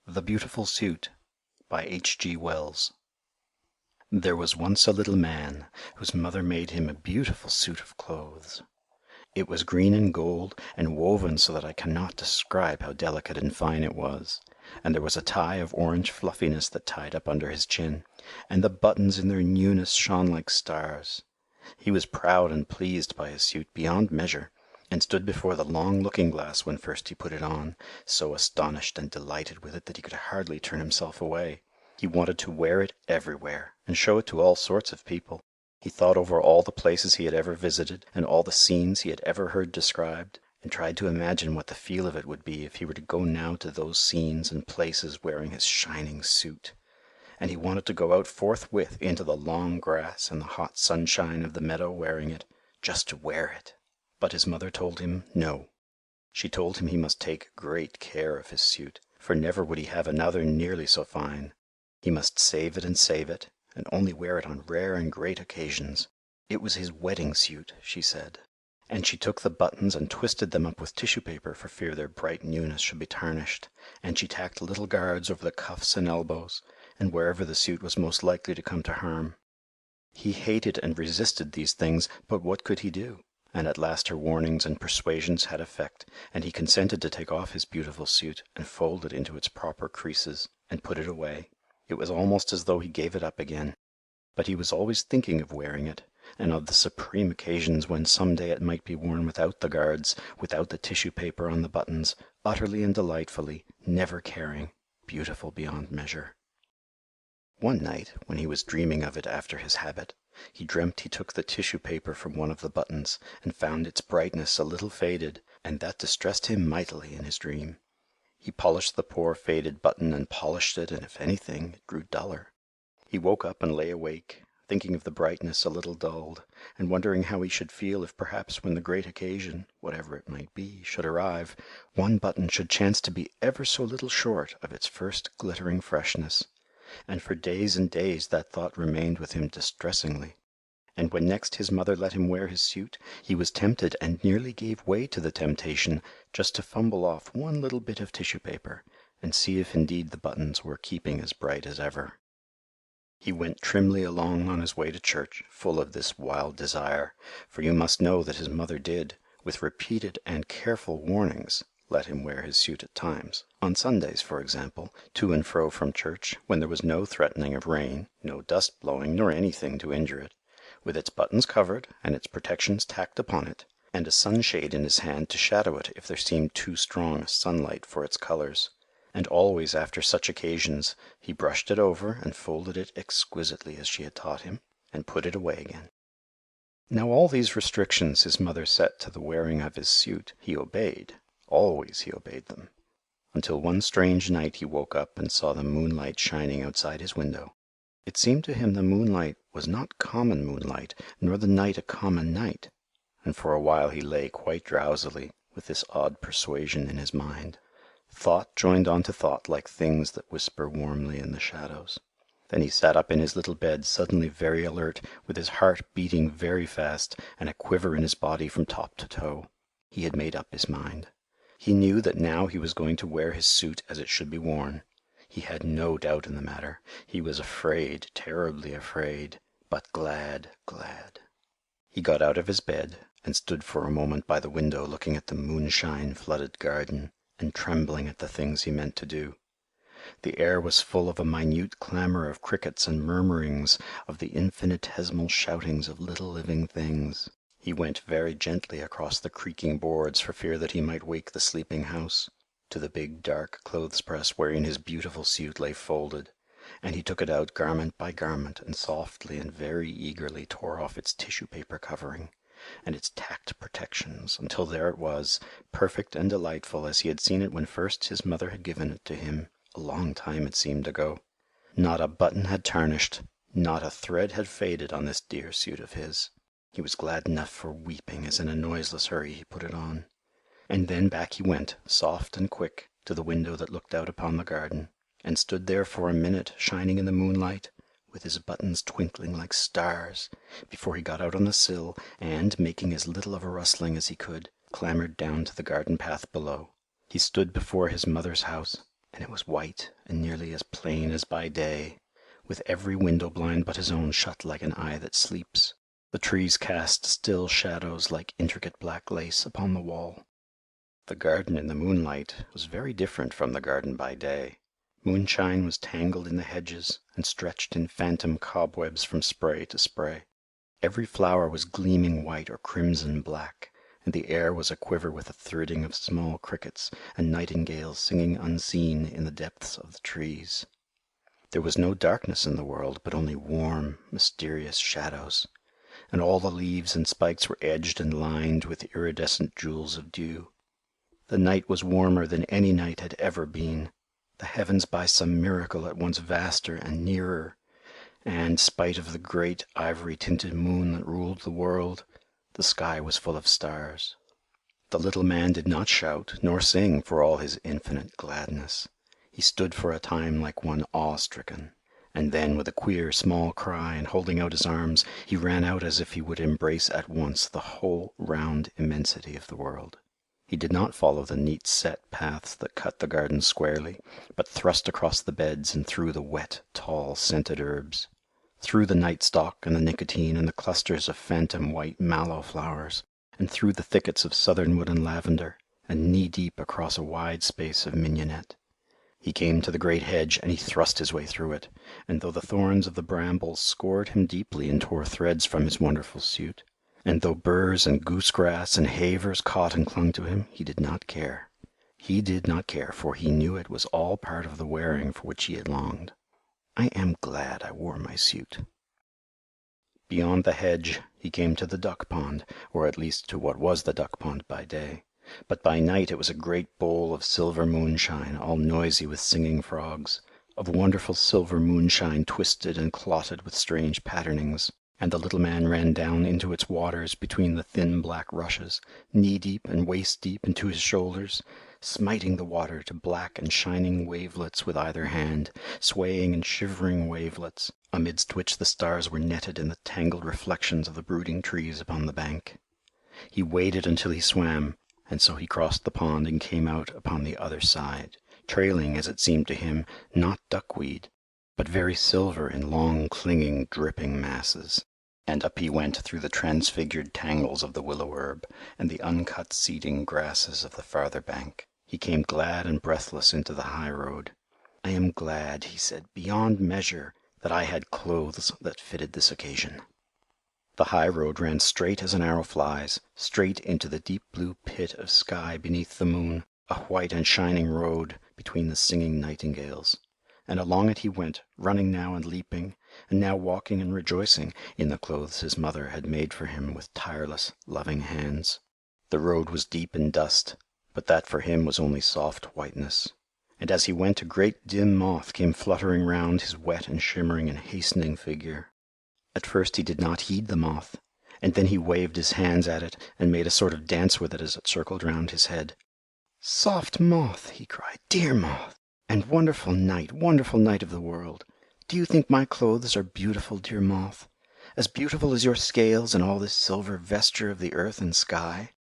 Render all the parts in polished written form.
THE BEAUTIFUL SUIT by H.G. Wells. There was once a little man whose mother made him a beautiful suit of clothes. It was green and gold, and woven so that I cannot describe how delicate and fine it was, and there was a tie of orange fluffiness that tied up under his chin, and the buttons in their newness shone like stars. He was proud and pleased by his suit beyond measure, and stood before the long looking-glass when first he put it on, so astonished and delighted with it that he could hardly turn himself away. He wanted to wear it everywhere, and show it to all sorts of people. He thought over all the places he had ever visited, and all the scenes he had ever heard described, and tried to imagine what the feel of it would be if he were to go now to those scenes and places wearing his shining suit. And he wanted to go out forthwith into the long grass and the hot sunshine of the meadow wearing it, just to wear it. But his mother told him no. She told him he must take great care of his suit, for never would he have another nearly so fine. He must save it, and only wear it on rare and great occasions. It was his wedding suit, she said. And she took the buttons and twisted them up with tissue paper for fear their bright newness should be tarnished, and she tacked little guards over the cuffs and elbows, and wherever the suit was most likely to come to harm. He hated and resisted these things, but what could he do? And at last her warnings and persuasions had effect, and he consented to take off his beautiful suit and fold it into its proper creases, and put it away. It was almost as though he gave it up again. But he was always thinking of wearing it, and of the supreme occasions when some day it might be worn without the guards, without the tissue paper on the buttons, utterly and delightfully, never caring, beautiful beyond measure. One night, when he was dreaming of it after his habit, he dreamt he took the tissue paper from one of the buttons, and found its brightness a little faded, and that distressed him mightily in his dream. He polished the poor faded button and polished it, and if anything, it grew duller. He woke up and lay awake, thinking of the brightness a little dulled, and wondering how he should feel if perhaps when the great occasion, whatever it might be, should arrive, one button should chance to be ever so little short of its first glittering freshness. And for days and days that thought remained with him distressingly. And when next his mother let him wear his suit, he was tempted and nearly gave way to the temptation just to fumble off one little bit of tissue paper and see if indeed the buttons were keeping as bright as ever. He went trimly along on his way to church, full of this wild desire, for you must know that his mother did, with repeated and careful warnings, let him wear his suit at times. On Sundays, for example, to and fro from church, when there was no threatening of rain, no dust blowing, nor anything to injure it, with its buttons covered and its protections tacked upon it, and a sunshade in his hand to shadow it if there seemed too strong a sunlight for its colors. And always after such occasions he brushed it over and folded it exquisitely as she had taught him, and put it away again. Now all these restrictions his mother set to the wearing of his suit he obeyed. Always he obeyed them, until one strange night he woke up and saw the moonlight shining outside his window. It seemed to him the moonlight was not common moonlight, nor the night a common night, and for a while he lay quite drowsily, with this odd persuasion in his mind. Thought joined on to thought like things that whisper warmly in the shadows. Then he sat up in his little bed suddenly very alert, with his heart beating very fast, and a quiver in his body from top to toe. He had made up his mind. He knew that now he was going to wear his suit as it should be worn. He had no doubt in the matter. He was afraid, terribly afraid, but glad, glad. He got out of his bed, and stood for a moment by the window looking at the moonshine-flooded garden, and trembling at the things he meant to do. The air was full of a minute clamour of crickets and murmurings, of the infinitesimal shoutings of little living things. He went very gently across the creaking boards for fear that he might wake the sleeping house, to the big dark clothes press wherein his beautiful suit lay folded, and he took it out garment by garment and softly and very eagerly tore off its tissue paper covering and its tacked protections until there it was, perfect and delightful as he had seen it when first his mother had given it to him, a long time it seemed ago. Not a button had tarnished, not a thread had faded on this dear suit of his. He was glad enough for weeping as in a noiseless hurry he put it on. And then back he went, soft and quick, to the window that looked out upon the garden, and stood there for a minute shining in the moonlight, with his buttons twinkling like stars, before he got out on the sill, and, making as little of a rustling as he could, clambered down to the garden path below. He stood before his mother's house, and it was white and nearly as plain as by day, with every window blind but his own shut like an eye that sleeps. The trees cast still shadows like intricate black lace upon the wall. The garden in the moonlight was very different from the garden by day. Moonshine was tangled in the hedges and stretched in phantom cobwebs from spray to spray. Every flower was gleaming white or crimson black, and the air was aquiver with the thridding of small crickets and nightingales singing unseen in the depths of the trees. There was no darkness in the world, but only warm, mysterious shadows, and all the leaves and spikes were edged and lined with iridescent jewels of dew. The night was warmer than any night had ever been, the heavens by some miracle at once vaster and nearer, and, spite of the great ivory-tinted moon that ruled the world, the sky was full of stars. The little man did not shout nor sing for all his infinite gladness. He stood for a time like one awe-stricken, and then with a queer small cry and holding out his arms, he ran out as if he would embrace at once the whole round immensity of the world. He did not follow the neat set paths that cut the garden squarely, but thrust across the beds and through the wet, tall, scented herbs, through the night stalk and the nicotine and the clusters of phantom white mallow flowers, and through the thickets of southernwood and lavender, and knee-deep across a wide space of mignonette. He came to the great hedge, and he thrust his way through it, and though the thorns of the brambles scored him deeply and tore threads from his wonderful suit, and though burrs and goosegrass and havers caught and clung to him, he did not care. He did not care, for he knew it was all part of the wearing for which he had longed. I am glad I wore my suit. Beyond the hedge he came to the duck pond, or at least to what was the duck pond by day. But by night it was a great bowl of silver moonshine, all noisy with singing frogs, of wonderful silver moonshine twisted and clotted with strange patternings, and the little man ran down into its waters between the thin black rushes, knee-deep and waist-deep into his shoulders, smiting the water to black and shining wavelets with either hand, swaying and shivering wavelets, amidst which the stars were netted in the tangled reflections of the brooding trees upon the bank. He waded until he swam, and so he crossed the pond and came out upon the other side, trailing, as it seemed to him, not duckweed, but very silver in long, clinging, dripping masses. And up he went through the transfigured tangles of the willow herb and the uncut seeding grasses of the farther bank. He came glad and breathless into the high road. "I am glad," he said, "beyond measure, that I had clothes that fitted this occasion." The high road ran straight as an arrow flies, straight into the deep blue pit of sky beneath the moon, a white and shining road between the singing nightingales. And along it he went, running now and leaping, and now walking and rejoicing in the clothes his mother had made for him with tireless, loving hands. The road was deep in dust, but that for him was only soft whiteness. And as he went a great dim moth came fluttering round his wet and shimmering and hastening figure. At first he did not heed the moth, and then he waved his hands at it and made a sort of dance with it as it circled round his head. "Soft moth!" he cried, "dear moth! And wonderful night of the world! Do you think my clothes are beautiful, dear moth? As beautiful as your scales and all this silver vesture of the earth and sky?"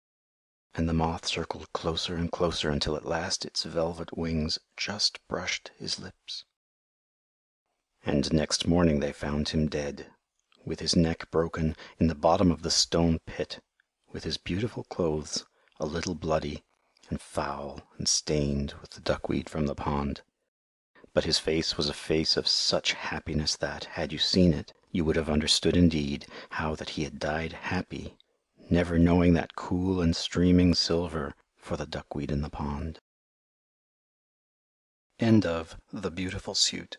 And the moth circled closer and closer until at last its velvet wings just brushed his lips. And next morning they found him dead, with his neck broken, in the bottom of the stone pit, with his beautiful clothes a little bloody, and foul and stained with the duckweed from the pond. But his face was a face of such happiness that, had you seen it, you would have understood indeed how that he had died happy, never knowing that cool and streaming silver for the duckweed in the pond. End of The Beautiful Suit.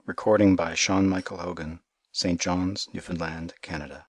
Recording by Sean Michael Hogan, St. John's, Newfoundland, Canada.